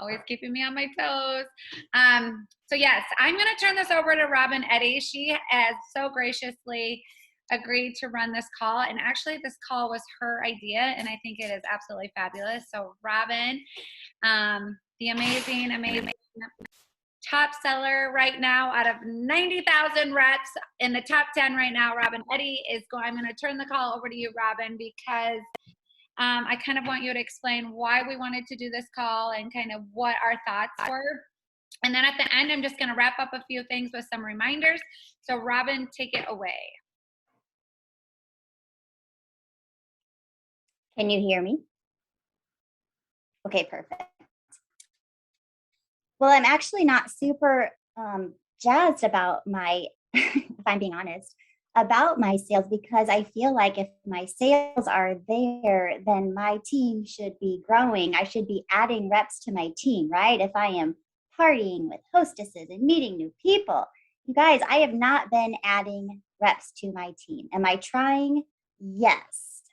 always keeping me on my toes. So yes, I'm going to turn this over to Robin Eddy. She has so graciously agreed to run this call. And actually this call was her idea, and I think it is absolutely fabulous. So Robin, the amazing top seller right now out of 90,000 reps in the top 10 right now, Robin Eddy is going. I'm going to turn the call over to you, Robin, because I kind of want you to explain why we wanted to do this call and kind of what our thoughts were. And then at the end, I'm just going to wrap up a few things with some reminders. So Robin, take it away. Can you hear me? Okay, perfect. Well, I'm actually not super jazzed about my, if I'm being honest, about my sales, because I feel like if my sales are there, then my team should be growing. I should be adding reps to my team, right? If I am partying with hostesses and meeting new people. You guys, I have not been adding reps to my team. Am I trying? Yes,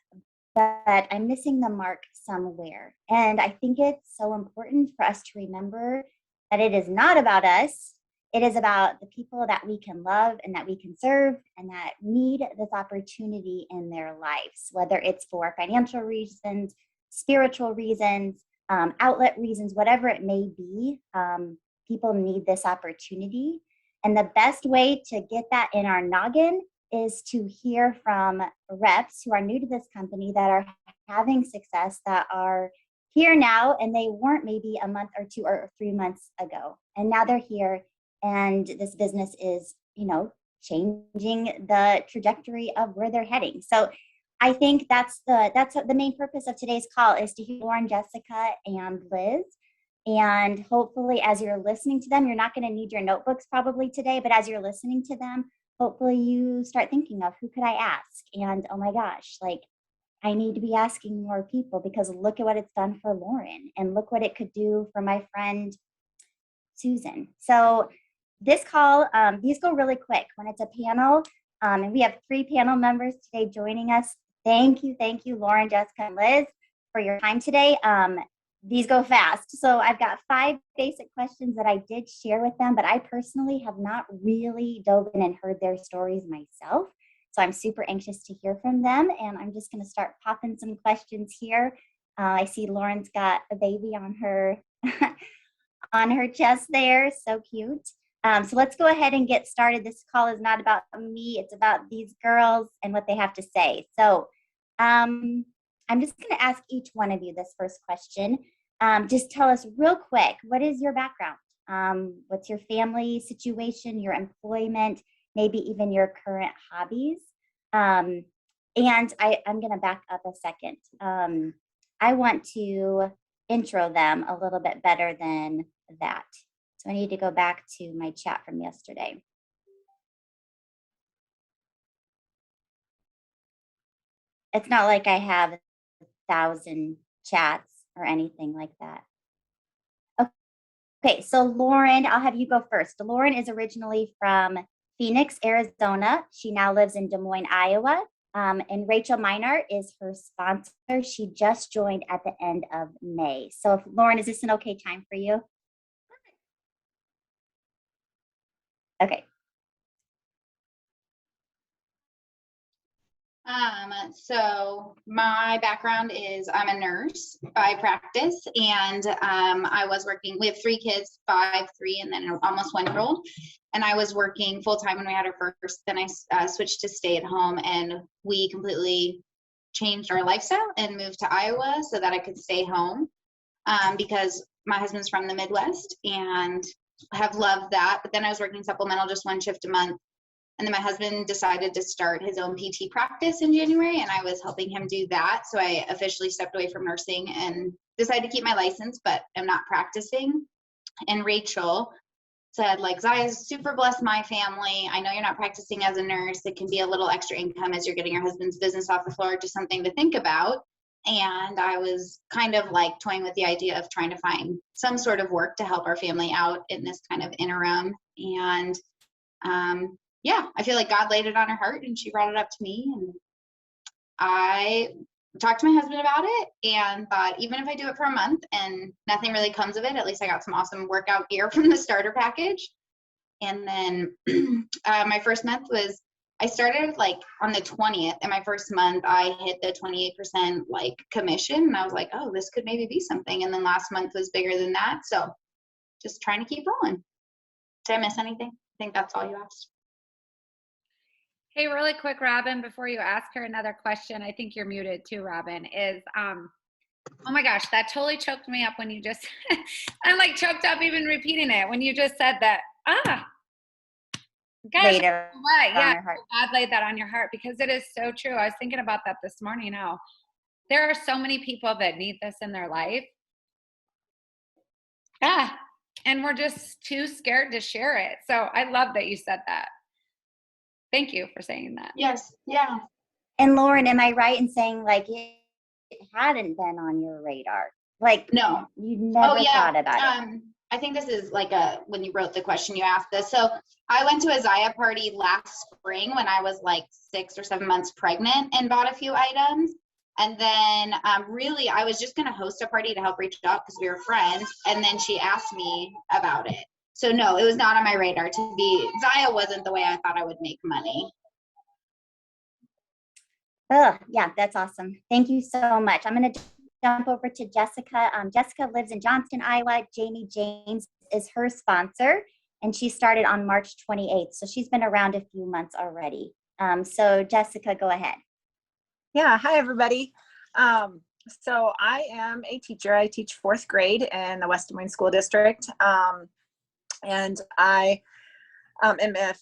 but I'm missing the mark somewhere. And I think it's so important for us to remember that it is not about us. It is about the people that we can love and that we can serve and that need this opportunity in their lives, whether it's for financial reasons, spiritual reasons, outlet reasons, whatever it may be. People need this opportunity. And the best way to get that in our noggin is to hear from reps who are new to this company that are having success, that are here now, and they weren't maybe a month or 2 or 3 months ago. And now they're here, and this business is, changing the trajectory of where they're heading. So I think that's the main purpose of today's call, is to hear Lauren, Jessica, and Liz. And hopefully, as you're listening to them, you're not going to need your notebooks probably today, but as you're listening to them, hopefully you start thinking of, who could I ask? And oh my gosh, I need to be asking more people, because look at what it's done for Lauren, and look what it could do for my friend Susan. So this call, these go really quick when it's a panel, and we have 3 panel members today joining us. Thank you, Lauren, Jessica, and Liz, for your time today. These go fast. So I've got 5 basic questions that I did share with them, but I personally have not really dove in and heard their stories myself. So I'm super anxious to hear from them, and I'm just going to start popping some questions here. I see Lauren's got a baby on her on her chest there. So cute. So let's go ahead and get started. This call is not about me. It's about these girls and what they have to say. So I'm just going to ask each one of you this first question. Just tell us real quick, what is your background? What's your family situation, your employment, maybe even your current hobbies? And I'm going to back up a second. I want to intro them a little bit better than that. So I need to go back to my chat from yesterday. It's not like I have 1,000 chats or anything like that. Okay, so Lauren, I'll have you go first. Lauren is originally from Phoenix, Arizona. She now lives in Des Moines, Iowa. And Rachel Minart is her sponsor. She just joined at the end of May. So Lauren, is this an okay time for you? Okay. So my background is I'm a nurse by practice, and I was working, we have 3 kids, 5, 3, and then an almost 1-year-old. And I was working full time when we had our first, then I switched to stay at home, and we completely changed our lifestyle and moved to Iowa so that I could stay home, because my husband's from the Midwest and have loved that. But then I was working supplemental, just 1 shift a month. And then my husband decided to start his own PT practice in January, and I was helping him do that. So I officially stepped away from nursing and decided to keep my license, but I'm not practicing. And Rachel said, Zaya, super blessed my family. I know you're not practicing as a nurse. It can be a little extra income as you're getting your husband's business off the floor, just something to think about. And I was kind of toying with the idea of trying to find some sort of work to help our family out in this kind of interim. And yeah, I feel like God laid it on her heart and she brought it up to me, and I talked to my husband about it and thought, even if I do it for a month and nothing really comes of it, at least I got some awesome workout gear from the starter package. And then my first month was, I started like on the 20th, and my first month I hit the 28% like commission, and I was like, oh, this could maybe be something. And then last month was bigger than that. So just trying to keep rolling. Did I miss anything? I think that's all you asked. Hey, really quick, Robin, before you ask her another question, I think you're muted too, Robin, is, oh my gosh, that totally choked me up when you just, I'm like choked up even repeating it. When you just said that, gosh, Laid it what? on Yeah, your heart. God laid that on your heart, because it is so true. I was thinking about that this morning. How there are so many people that need this in their life. And we're just too scared to share it. So I love that you said that. Thank you for saying that. Yes. Yeah. And Lauren, am I right in saying like it hadn't been on your radar? Like No. you never thought about it. I think this is like when you wrote the question, you asked this. So I went to a Zaya party last spring when I was like 6 or 7 months pregnant and bought a few items. And then really, I was just going to host a party to help reach out because we were friends. And then she asked me about it. So no, it was not on my radar to be, Zaya wasn't the way I thought I would make money. Oh, yeah, that's awesome. Thank you so much. I'm going to jump over to Jessica. Jessica lives in Johnston, Iowa. Jamie James is her sponsor, and she started on March 28th. So she's been around a few months already. So Jessica, go ahead. Yeah, hi everybody. So I am a teacher. I teach 4th grade in the West Des Moines School District. And I am a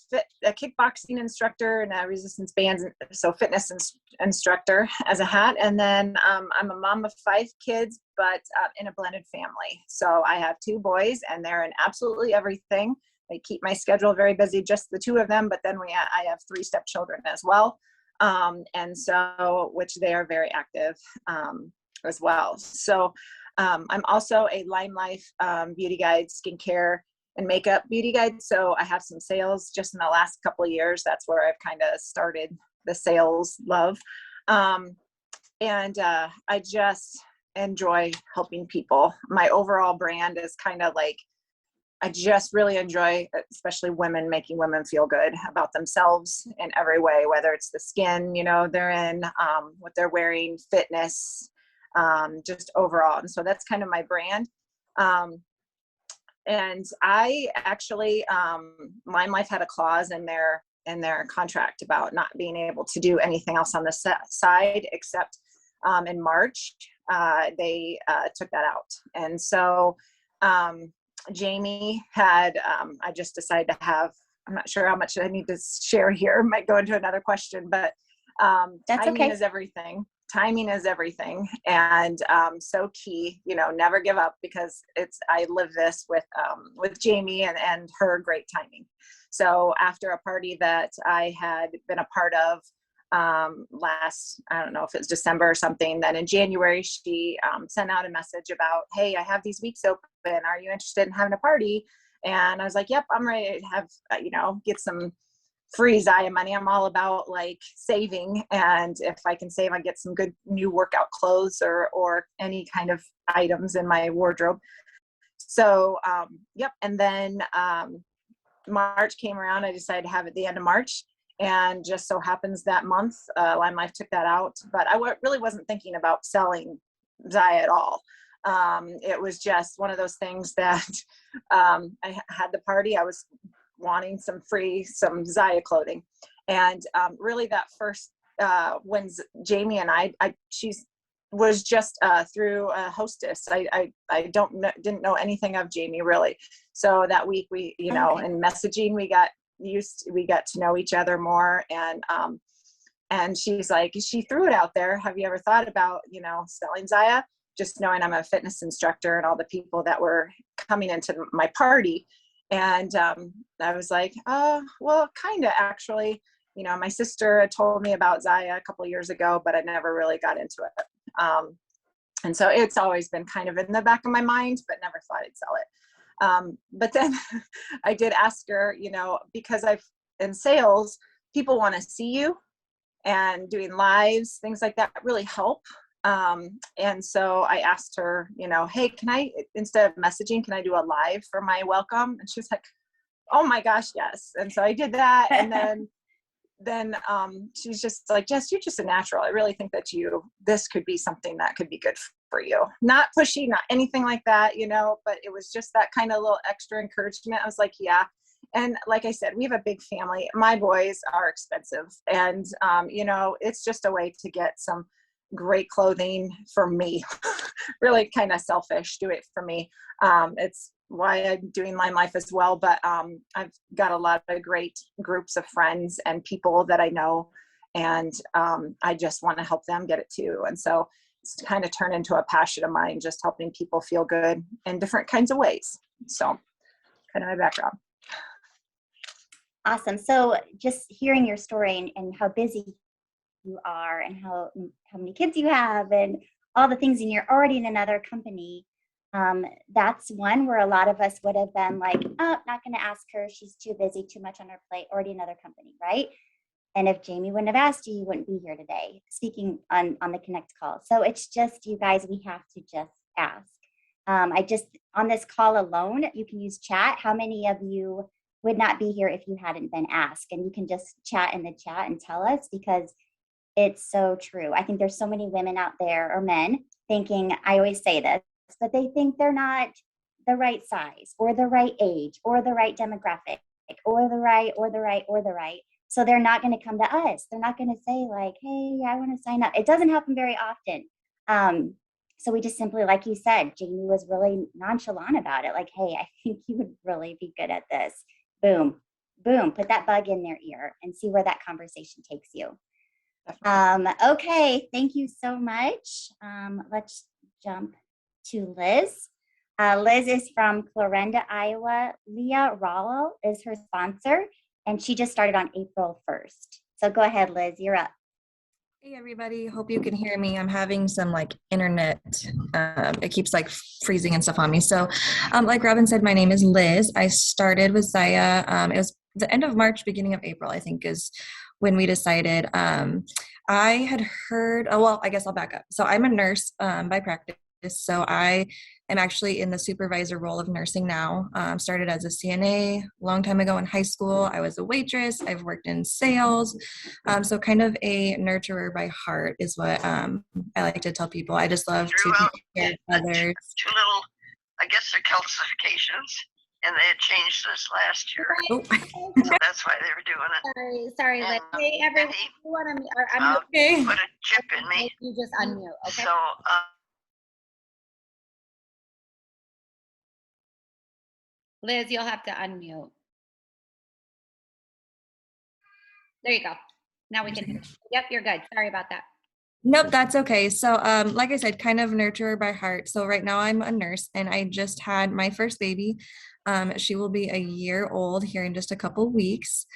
kickboxing instructor and a resistance bands, so fitness instructor as a hat. And then I'm a mom of 5 kids, but in a blended family. So I have 2 boys, and they're in absolutely everything. They keep my schedule very busy, just the 2 of them. But then I have 3 stepchildren as well. And so, which they are very active as well. So I'm also a Lime Life beauty guide, skincare and makeup beauty guide. So I have some sales just in the last couple of years. That's where I've kind of started the sales love. And I just enjoy helping people. My overall brand is kind of like, I just really enjoy, especially women, making women feel good about themselves in every way, whether it's the skin, they're in, what they're wearing, fitness, just overall. And so that's kind of my brand. And I actually, Lime Life had a clause in their contract about not being able to do anything else on the side, except in March, they took that out. And so, Jamie had, I just decided to have, I'm not sure how much I need to share here, might go into another question, but That's timing okay. is everything. Timing is everything. And so key, never give up, because I live this with Jamie and her great timing. So after a party that I had been a part of last, I don't know if it's December or something, then in January, she sent out a message about, hey, I have these weeks open. Are you interested in having a party? And I was like, yep, I'm ready to have, get some free Zaya money. I'm all about like saving. And if I can save, I get some good new workout clothes or any kind of items in my wardrobe. So, yep. And then March came around. I decided to have it at the end of March. And just so happens that month, Lime Life took that out. But I really wasn't thinking about selling Zaya at all. It was just one of those things that I had the party. I was wanting some Zaya clothing. And really that first, when Jamie and she was just through a hostess. I didn't know anything of Jamie really. So that week we, in messaging, we got to know each other more. And she's like, she threw it out there. Have you ever thought about, selling Zaya? Just knowing I'm a fitness instructor and all the people that were coming into my party. And I was like, well, kind of actually, my sister had told me about Zaya a couple of years ago, but I never really got into it. And so it's always been kind of in the back of my mind, but never thought I'd sell it. But then I did ask her, because in sales, people want to see you and doing lives, things like that really help. And so I asked her, hey, can I, instead of messaging, can I do a live for my welcome? And she was like, oh my gosh, yes. And so I did that. And then she's just like, Jess, you're just a natural. I really think that this could be something that could be good for you. Not pushy, not anything like that, but it was just that kind of little extra encouragement. I was like, yeah. And like I said, we have a big family. My boys are expensive. And, it's just a way to get some great clothing for me. Really kind of selfish, do it for me. It's why I'm doing Lime Life as well. But I've got a lot of great groups of friends and people that I know. And I just want to help them get it too. And so it's kind of turned into a passion of mine, just helping people feel good in different kinds of ways. So kind of my background. Awesome. So just hearing your story and how busy you are and how many kids you have and all the things, and you're already in another company, that's one where a lot of us would have been like, oh, not going to ask her. She's too busy, too much on her plate, already another company, right? And if Jamie wouldn't have asked you, you wouldn't be here today speaking on the Connect call. So it's just, you guys, we have to just ask. On this call alone, you can use chat. How many of you would not be here if you hadn't been asked? And you can just chat in the chat and tell us, because it's so true. I think there's so many women out there, or men, thinking, I always say this, but they think they're not the right size or the right age or the right demographic or the right. So they're not going to come to us. They're not going to say like, hey, I want to sign up. It doesn't happen very often. So we just simply, like you said, Jamie was really nonchalant about it. Like, hey, I think you would really be good at this. Boom, boom, put that bug in their ear and see where that conversation takes you. Okay, thank you so much. Let's jump to Liz. Liz is from Clarinda, Iowa. Leah Rollo is her sponsor, and she just started on April 1st. So go ahead, Liz, you're up. Hey everybody, hope you can hear me. I'm having some internet, it keeps freezing and stuff on me. So like Robin said, my name is Liz. I started with Zaya, it was the end of March, beginning of April, I think is when we decided. I had heard, I guess I'll back up. So I'm a nurse by practice. So I am actually in the supervisor role of nursing now. Started as a CNA a long time ago in high school. I was a waitress. I've worked in sales. So kind of a nurturer by heart is what I like to tell people. I just love to take care of others. Two little, I guess they're calcifications, and they had changed this last year. So that's why they were doing it. Sorry, Liz. Hey, everyone. I'm okay. Put a chip in me. You just unmute, okay? So, Liz, you'll have to unmute. There you go. Now we can. Yep, you're good. Sorry about that. Nope, that's okay. So like I said, kind of nurturer by heart. So right now I'm a nurse and I just had my first baby. She will be a year old here in just a couple weeks.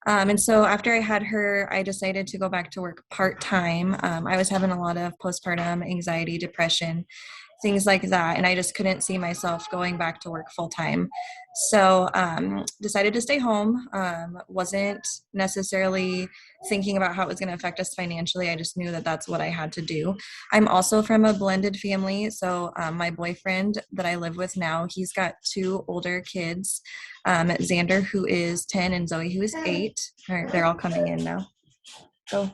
And so after I had her, I decided to go back to work part-time. I was having a lot of postpartum anxiety, depression, things like that. And I just couldn't see myself going back to work full-time. So decided to stay home. Wasn't necessarily thinking about how it was going to affect us financially. I just knew that that's what I had to do. I'm also from a blended family. So my boyfriend that I live with now, he's got two older kids, Xander, who is 10, and Zoe, who is 8. All right, they're all coming in now. Go.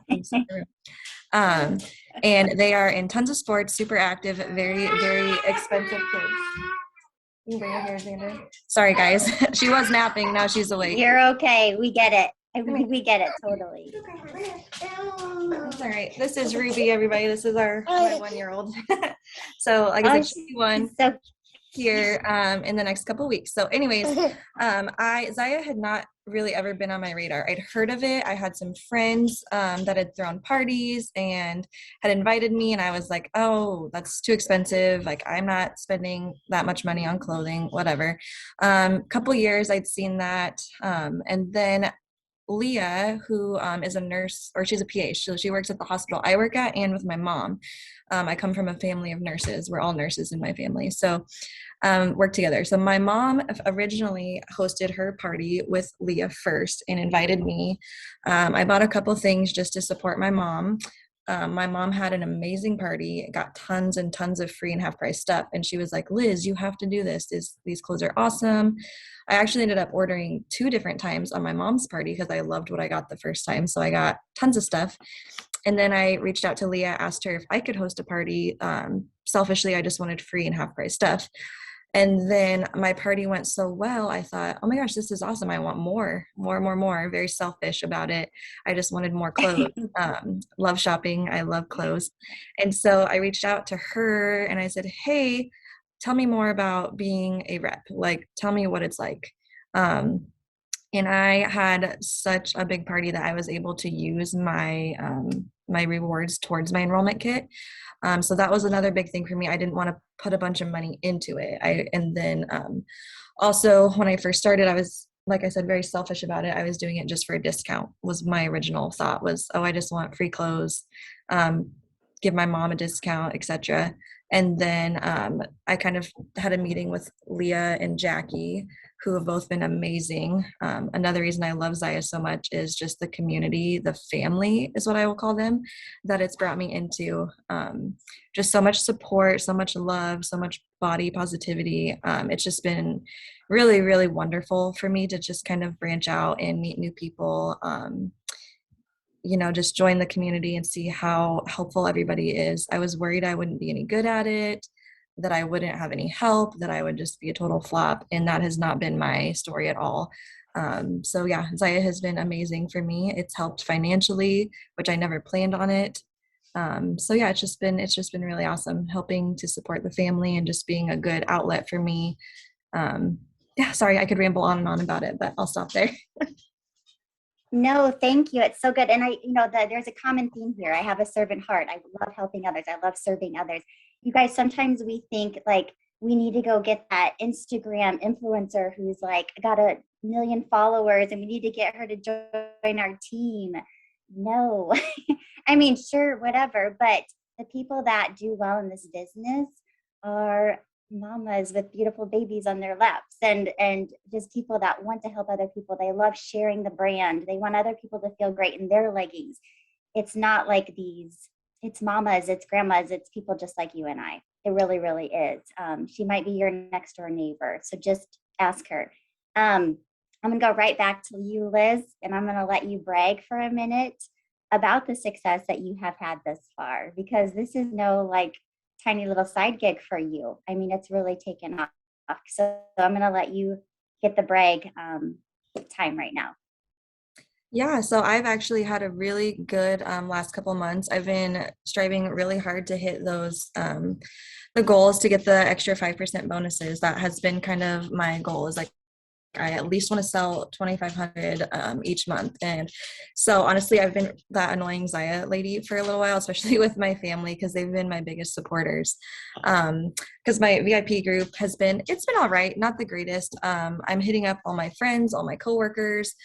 And they are in tons of sports, super active, very, very expensive kids. You can bring her here, Xander. Sorry, guys. She was napping. Now she's awake. You're okay. We get it. We get it totally. That's all right. This is Ruby, everybody. This is my 1-year-old. So, like I said, she's 1 here in the next couple of weeks. So anyways, Zaya had not really ever been on my radar. I'd heard of it. I had some friends that had thrown parties and had invited me, and I was like, oh, that's too expensive. Like, I'm not spending that much money on clothing, whatever. Couple years I'd seen that. And then Leah, who is a nurse, or she's a PA, so she works at the hospital I work at and with my mom. I come from a family of nurses. We're all nurses in my family. So work together. So my mom originally hosted her party with Leah first and invited me. I bought a couple things just to support my mom. My mom had an amazing party, got tons and tons of free and half price stuff. And she was like, Liz, you have to do this. These clothes are awesome. I actually ended up ordering 2 different times on my mom's party because I loved what I got the first time. So I got tons of stuff. And then I reached out to Leah, asked her if I could host a party. Selfishly, I just wanted free and half price stuff. And then my party went so well, I thought, oh my gosh, this is awesome. I want more. Very selfish about it. I just wanted more clothes. Love shopping. I love clothes. And so I reached out to her and I said, hey, tell me more about being a rep. Like, tell me what it's like. And I had such a big party that I was able to use my my rewards towards my enrollment kit. So that was another big thing for me. I didn't want to put a bunch of money into it. And then also when I first started, I was, like I said, very selfish about it. I was doing it just for a discount. Was my original thought was, oh, I just want free clothes, give my mom a discount, etc. And then I kind of had a meeting with Leah and Jackie, who have both been amazing. Another reason I love Zaya so much is just the community, the family is what I will call them, that it's brought me into. Just so much support, so much love, so much body positivity. It's just been really, really wonderful for me to just kind of branch out and meet new people. Just join the community and see how helpful everybody is. I was worried I wouldn't be any good at it, that I wouldn't have any help, that I would just be a total flop. And that has not been my story at all. So yeah, Zaya has been amazing for me. It's helped financially, which I never planned on it. So yeah, it's just been really awesome helping to support the family and just being a good outlet for me. Yeah, sorry, I could ramble on and on about it, but I'll stop there. No, thank you. It's so good. And there's a common theme here. I have a servant heart. I love helping others. I love serving others. You guys, sometimes we think like we need to go get that Instagram influencer who's like got 1 million followers and we need to get her to join our team. No, I mean, sure, whatever. But the people that do well in this business are mamas with beautiful babies on their laps and just people that want to help other people. They love sharing the brand. They want other people to feel great in their leggings. It's not like it's mamas, it's grandmas, it's people just like you and I. It really, really is. She might be your next door neighbor. So just ask her. I'm going to go right back to you, Liz, and I'm going to let you brag for a minute about the success that you have had thus far, because this is no like tiny little side gig for you. I mean, it's really taken off. So I'm going to let you get the brag time right now. Yeah, so I've actually had a really good last couple months. I've been striving really hard to hit those the goals to get the extra 5% bonuses. That has been kind of my goal, is like I at least want to sell 2,500 each month. And so honestly, I've been that annoying Zaya lady for a little while, especially with my family, because they've been my biggest supporters. Because my VIP group it's been all right, not the greatest. I'm hitting up all my friends, all my coworkers.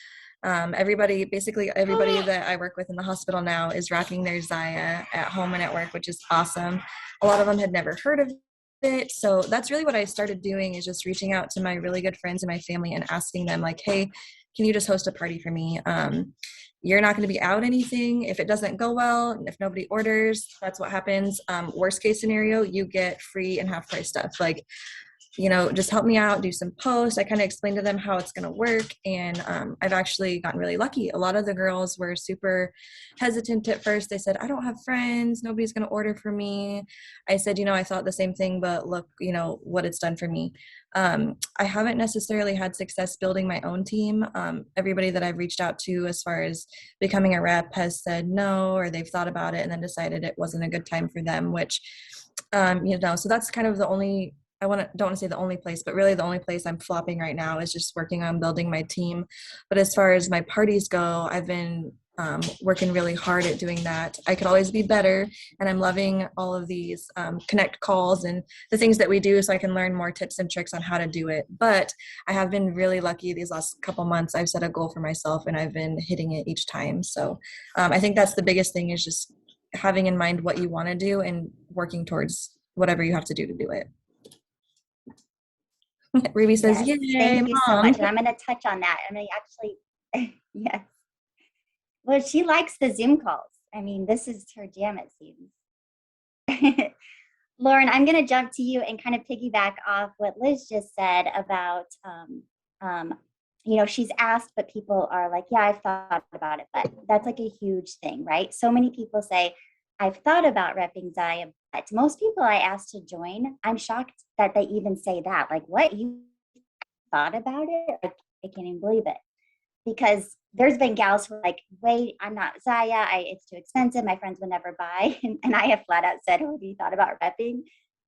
Basically everybody that I work with in the hospital now is rocking their Zaya at home and at work, which is awesome. A lot of them had never heard of it. So that's really what I started doing, is just reaching out to my really good friends and my family and asking them like, hey, can you just host a party for me? You're not going to be out anything if it doesn't go well. And if nobody orders, that's what happens. Worst case scenario, you get free and half price stuff. Like, just help me out, do some posts. I kind of explained to them how it's going to work. And I've actually gotten really lucky. A lot of the girls were super hesitant at first. They said, I don't have friends. Nobody's going to order for me. I said, I thought the same thing, but look, what it's done for me. I haven't necessarily had success building my own team. Everybody that I've reached out to as far as becoming a rep has said no, or they've thought about it and then decided it wasn't a good time for them, which, so that's kind of the only, don't want to say the only place, but really the only place I'm flopping right now is just working on building my team. But as far as my parties go, I've been working really hard at doing that. I could always be better, and I'm loving all of these connect calls and the things that we do so I can learn more tips and tricks on how to do it. But I have been really lucky these last couple months. I've set a goal for myself and I've been hitting it each time. So I think that's the biggest thing, is just having in mind what you want to do and working towards whatever you have to do it. Ruby says, Yes, yay, thank you so Mom. much. And I'm going to touch on that. I'm going to actually, yes. Well, she likes the Zoom calls. I mean, this is her jam, it seems. Lauren, I'm going to jump to you and kind of piggyback off what Liz just said about, she's asked, but people are like, yeah, I've thought about it. But that's like a huge thing, right? So many people say, I've thought about repping Zaya, but most people I ask to join, I'm shocked that they even say that. Like, what, you thought about it? I can't even believe it. Because there's been gals who are like, wait, I'm not Zaya. It's too expensive. My friends would never buy. And I have flat out said, oh, have you thought about repping?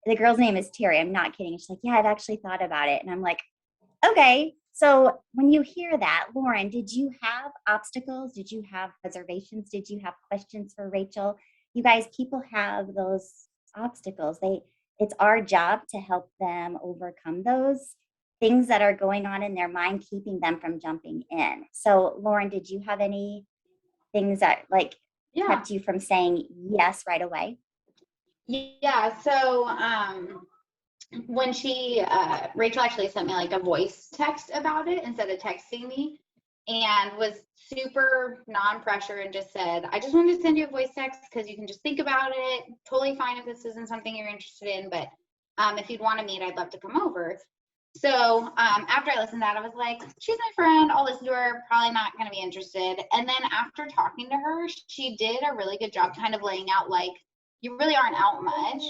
The girl's name is Terry. I'm not kidding. She's like, yeah, I've actually thought about it. And I'm like, okay. So when you hear that, Lauren, did you have obstacles? Did you have reservations? Did you have questions for Rachel? You guys, people have those obstacles. It's our job to help them overcome those things that are going on in their mind, keeping them from jumping in. So Lauren, did you have any things that kept you from saying yes right away? Yeah. So when Rachel actually sent me like a voice text about it instead of texting me, and was super non-pressure and just said, I just wanted to send you a voice text because you can just think about it. Totally fine if this isn't something you're interested in, but if you'd want to meet, I'd love to come over. So after I listened to that, I was like, she's my friend. I'll listen to her. Probably not going to be interested. And then after talking to her, she did a really good job kind of laying out, like, you really aren't out much.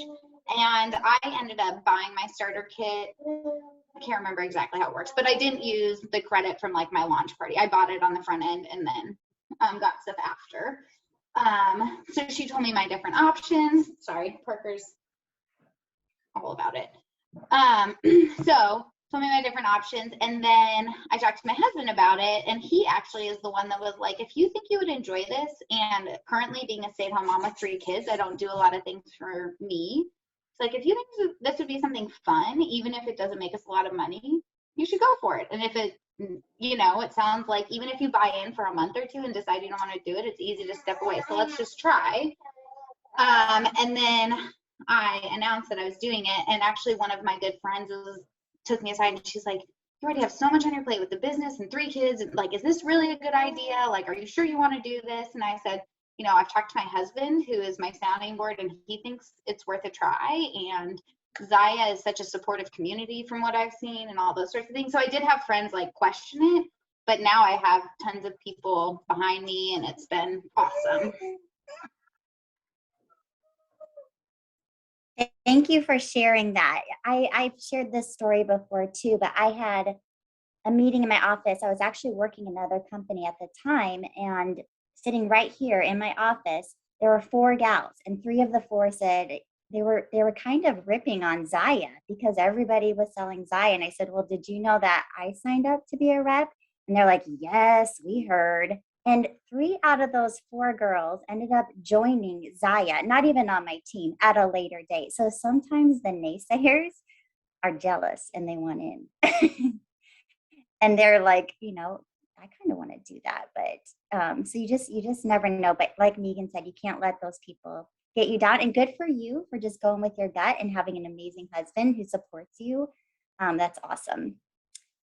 And I ended up buying my starter kit. I can't remember exactly how it works, but I didn't use the credit from like my launch party. I bought it on the front end and then got stuff after. So she told me my different options. Sorry, Parker's all about it. So told me my different options, and then I talked to my husband about it, and he actually is the one that was like, if you think you would enjoy this, and currently being a stay-at-home mom with 3 kids, I don't do a lot of things for me. It's like, if you think this would be something fun, even if it doesn't make us a lot of money, you should go for it. And if it, it sounds like even if you buy in for a month or two and decide you don't want to do it, it's easy to step away. So let's just try. And then I announced that I was doing it, and actually one of my good friends took me aside and she's like, you already have so much on your plate with the business and 3 kids. Like, is this really a good idea? Like, are you sure you want to do this? And I said, I've talked to my husband, who is my sounding board, and he thinks it's worth a try. And Zaya is such a supportive community from what I've seen and all those sorts of things. So I did have friends like question it, but now I have tons of people behind me, and it's been awesome. Thank you for sharing that. I've shared this story before too, but I had a meeting in my office. I was actually working another company at the time, and sitting right here in my office, there were 4 gals, and 3 of the 4 said they were kind of ripping on Zaya because everybody was selling Zaya. And I said, well, did you know that I signed up to be a rep? And they're like, yes, we heard. And 3 out of those 4 girls ended up joining Zaya, not even on my team, at a later date. So sometimes the naysayers are jealous and they want in. And they're like, I kind of want to do that. But so you just never know. But like Megan said, you can't let those people get you down. And good for you for just going with your gut and having an amazing husband who supports you. That's awesome.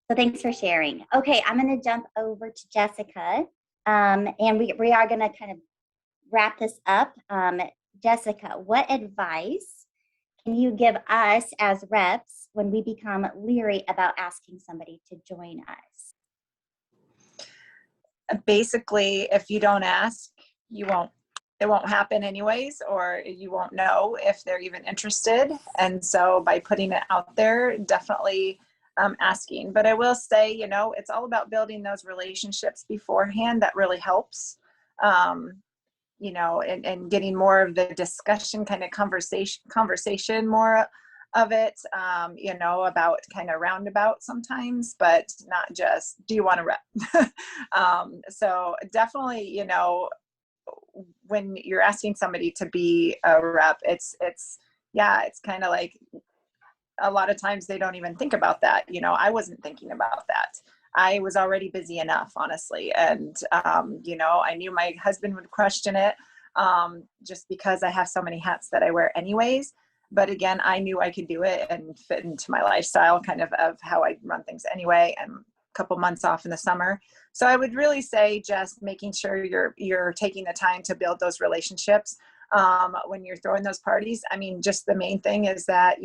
So thanks for sharing. Okay, I'm going to jump over to Jessica. And we are going to kind of wrap this up. Jessica, what advice can you give us as reps when we become leery about asking somebody to join us? Basically, if you don't ask, it won't happen anyways, or you won't know if they're even interested. And so by putting it out there, definitely asking. But I will say, it's all about building those relationships beforehand. That really helps, and getting more of the discussion kind of conversation more of it, about kind of roundabout sometimes, but not just, do you want to rep? So definitely, when you're asking somebody to be a rep, it's kind of like, a lot of times they don't even think about that. I wasn't thinking about that. I was already busy enough, honestly. And, I knew my husband would question it, just because I have so many hats that I wear anyways. But again, I knew I could do it and fit into my lifestyle kind of how I run things anyway, and a couple months off in the summer. So I would really say just making sure you're taking the time to build those relationships, when you're throwing those parties. I mean, just the main thing is that,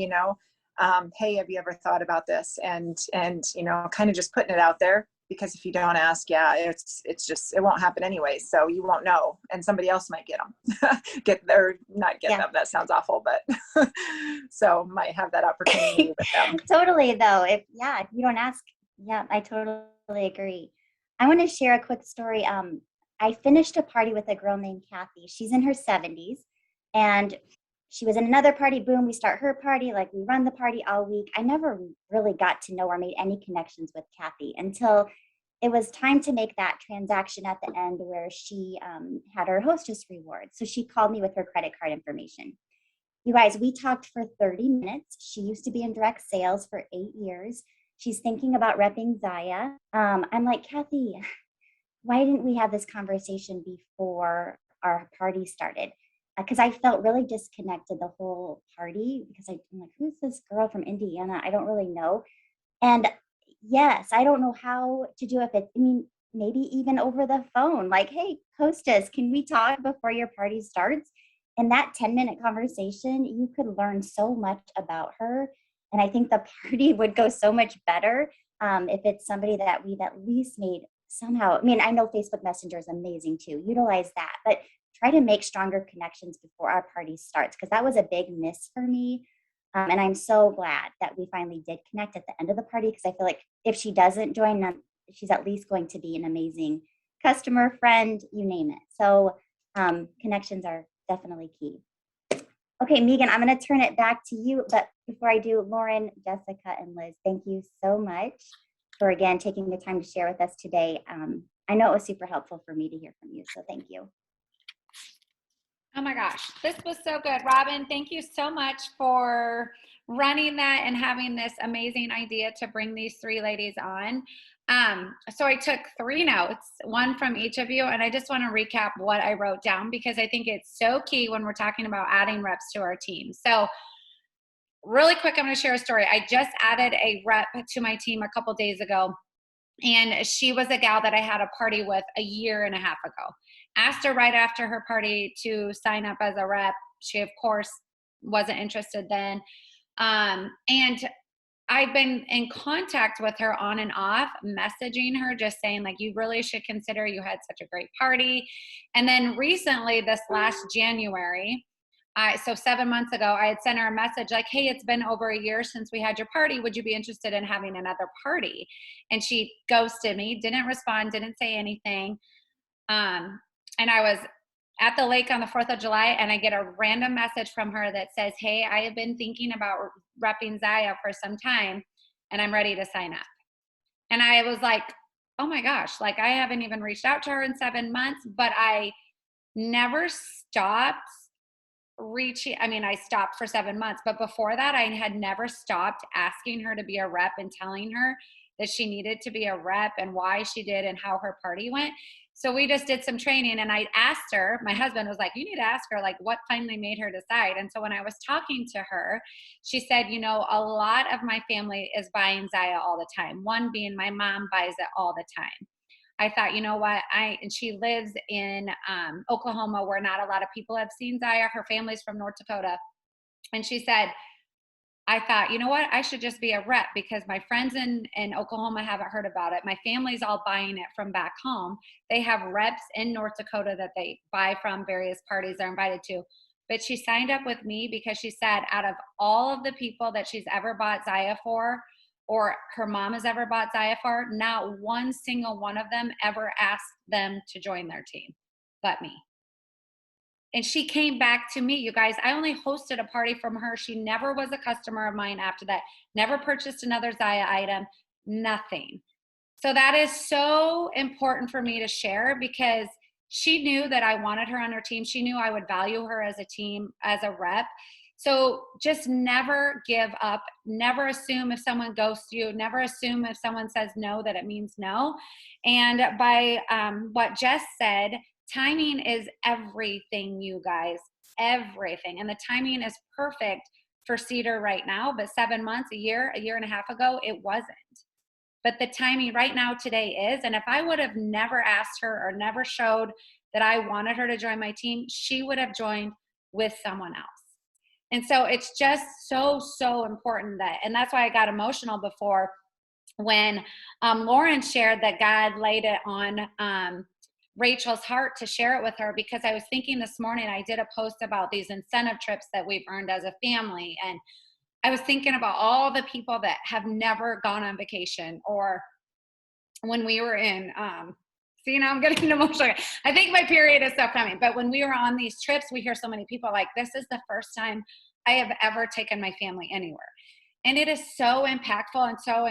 hey, have you ever thought about this? And kind of just putting it out there, because if you don't ask, it's just, it won't happen anyway. So you won't know, and somebody else might get them, not get them. That sounds awful, but so might have that opportunity with them. Totally, though. If you don't ask, I totally agree. I want to share a quick story. I finished a party with a girl named Kathy. She's in her 70s, and she was in another party. Boom, we start her party. Like, we run the party all week. I never really got to know or made any connections with Kathy until it was time to make that transaction at the end where she had her hostess reward. So she called me with her credit card information. You guys, we talked for 30 minutes. She used to be in direct sales for 8 years. She's thinking about repping Zaya. I'm like, Kathy, why didn't we have this conversation before our party started? Because I felt really disconnected the whole party, because I'm like, who's this girl from Indiana? I don't really know. And yes, I don't know how to do it. Maybe even over the phone, like, hey, hostess, can we talk before your party starts? In that 10-minute conversation, you could learn so much about her. And I think the party would go so much better if it's somebody that we've at least made somehow. I know Facebook Messenger is amazing too. Utilize that, but try to make stronger connections before our party starts, because that was a big miss for me. And I'm so glad that we finally did connect at the end of the party, because I feel like if she doesn't join, she's at least going to be an amazing customer, friend, you name it. So connections are definitely key. Okay, Megan, I'm going to turn it back to you. But before I do, Lauren, Jessica, and Liz, thank you so much for, again, taking the time to share with us today. I know it was super helpful for me to hear from you, so thank you. Oh my gosh, this was so good. Robin, thank you so much for running that and having this amazing idea to bring these 3 ladies on. So I took 3 notes, one from each of you, and I just want to recap what I wrote down, because I think it's so key when we're talking about adding reps to our team. So really quick, I'm going to share a story. I just added a rep to my team a couple days ago, and she was a gal that I had a party with a year and a half ago. Asked her right after her party to sign up as a rep. She, of course, wasn't interested then. And I've been in contact with her on and off, messaging her, just saying, like, you really should consider, you had such a great party. And then recently, this last January, so 7 months ago, I had sent her a message like, hey, it's been over a year since we had your party. Would you be interested in having another party? And she ghosted me, didn't respond, didn't say anything. And I was at the lake on the 4th of July, and I get a random message from her that says, hey, I have been thinking about repping Zaya for some time, and I'm ready to sign up. And I was like, oh my gosh, like, I haven't even reached out to her in 7 months, but I never stopped reaching. I stopped for 7 months, but before that, I had never stopped asking her to be a rep and telling her that she needed to be a rep and why she did and how her party went. So we just did some training, and I asked her, my husband was like, you need to ask her, like, what finally made her decide. And so when I was talking to her, she said, a lot of my family is buying Zaya all the time. One being my mom buys it all the time. I thought, you know what, and she lives in Oklahoma, where not a lot of people have seen Zaya. Her family's from North Dakota. And she said, I thought, you know what, I should just be a rep, because my friends in Oklahoma haven't heard about it. My family's all buying it from back home. They have reps in North Dakota that they buy from various parties they're invited to. But she signed up with me because she said, out of all of the people that she's ever bought Zaya for, or her mom has ever bought Zaya for, not one single one of them ever asked them to join their team, but me. And she came back to me, you guys. I only hosted a party from her. She never was a customer of mine after that, never purchased another Zaya item, nothing. So that is so important for me to share, because she knew that I wanted her on her team. She knew I would value her as a team, as a rep. So just never give up. Never assume if someone ghosts you. Never assume if someone says no that it means no. And by what Jess said, timing is everything, you guys, everything. And the timing is perfect for Cedar right now, but 7 months, a year and a half ago, it wasn't. But the timing right now today is. And if I would have never asked her or never showed that I wanted her to join my team, she would have joined with someone else. And so it's just so, so important that, and that's why I got emotional before when Lauren shared that God laid it on Rachel's heart to share it with her, because I was thinking this morning, I did a post about these incentive trips that we've earned as a family. And I was thinking about all the people that have never gone on vacation, or when we were in, see, now I'm getting emotional. I think my period is still coming, but when we were on these trips, we hear so many people like, this is the first time I have ever taken my family anywhere. And it is so impactful and so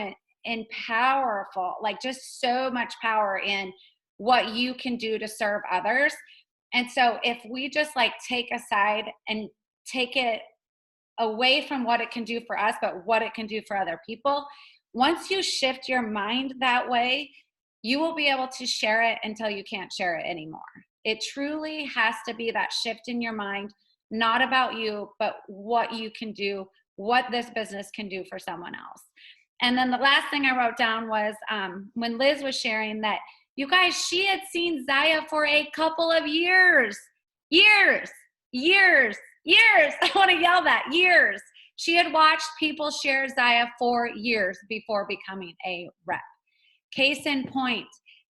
powerful, like just so much power in what you can do to serve others. And so if we just like take aside and take it away from what it can do for us, but what it can do for other people, once you shift your mind that way, you will be able to share it until you can't share it anymore. It truly has to be that shift in your mind, not about you, but what you can do, what this business can do for someone else. And then the last thing I wrote down was when Liz was sharing that, you guys, she had seen Zaya for a couple of years. I want to yell that, years. She had watched people share Zaya for years before becoming a rep. Case in point,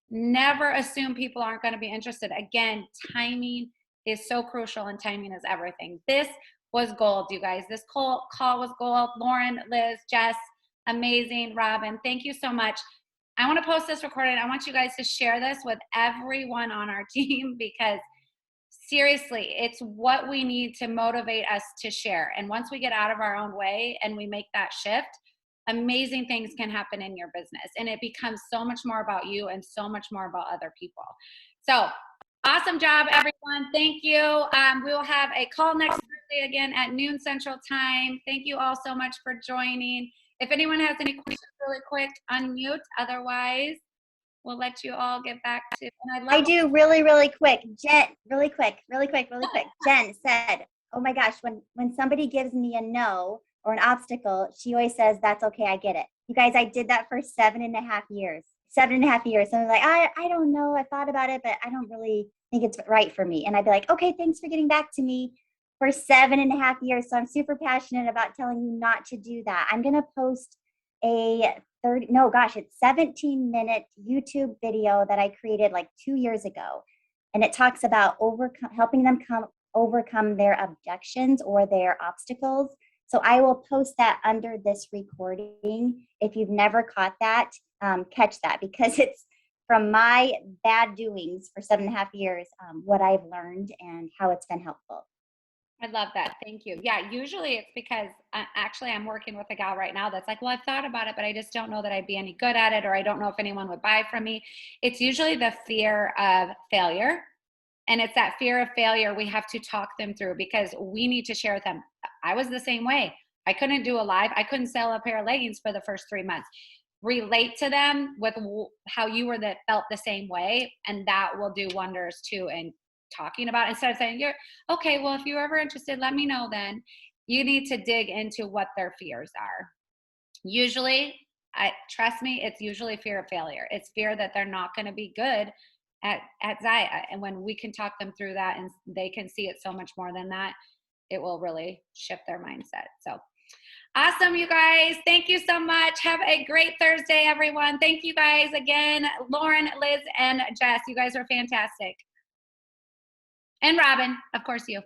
never assume people aren't going to be interested. Again, timing is so crucial, and timing is everything. This was gold, you guys. This call was gold. Lauren, Liz, Jess, amazing. Robin, thank you so much. I want to post this recording. I want you guys to share this with everyone on our team, because seriously, it's what we need to motivate us to share. And once we get out of our own way and we make that shift, amazing things can happen in your business. And it becomes so much more about you and so much more about other people. So awesome job, everyone. Thank you. We will have a call next Thursday again at noon Central Time. Thank you all so much for joining. If anyone has any questions, really quick, unmute. Otherwise, we'll let you all get back to. And I do really quick. Jen, really quick. Jen said, oh my gosh, when somebody gives me a no or an obstacle, she always says, that's okay, I get it. You guys, I did that for 7.5 years. 7.5 years. So I was like, I don't know. I thought about it, but I don't really think it's right for me. And I'd be like, okay, thanks for getting back to me. For 7.5 years. So I'm super passionate about telling you not to do that. I'm going to post a 17-minute YouTube video that I created like 2 years ago. And it talks about helping them overcome their objections or their obstacles. So I will post that under this recording. If you've never caught that, catch that, because it's from my bad doings for 7.5 years, what I've learned and how it's been helpful. I love that. Thank you. Yeah, usually it's because actually I'm working with a gal right now that's like, well, I've thought about it, but I just don't know that I'd be any good at it, or I don't know if anyone would buy from me. It's usually the fear of failure. And it's that fear of failure we have to talk them through, because we need to share with them. I was the same way. I couldn't do a live. I couldn't sell a pair of leggings for the first 3 months. Relate to them with how you felt the same way, and that will do wonders too. And talking about, instead of saying, you're okay, well, if you're ever interested, let me know. Then you need to dig into what their fears are. Usually, trust me, it's usually fear of failure. It's fear that they're not going to be good at Zaya. And when we can talk them through that and they can see it so much more than that, it will really shift their mindset. So awesome, you guys. Thank you so much. Have a great Thursday, everyone. Thank you guys again. Lauren, Liz, and Jess, you guys are fantastic. And Robin, of course, you.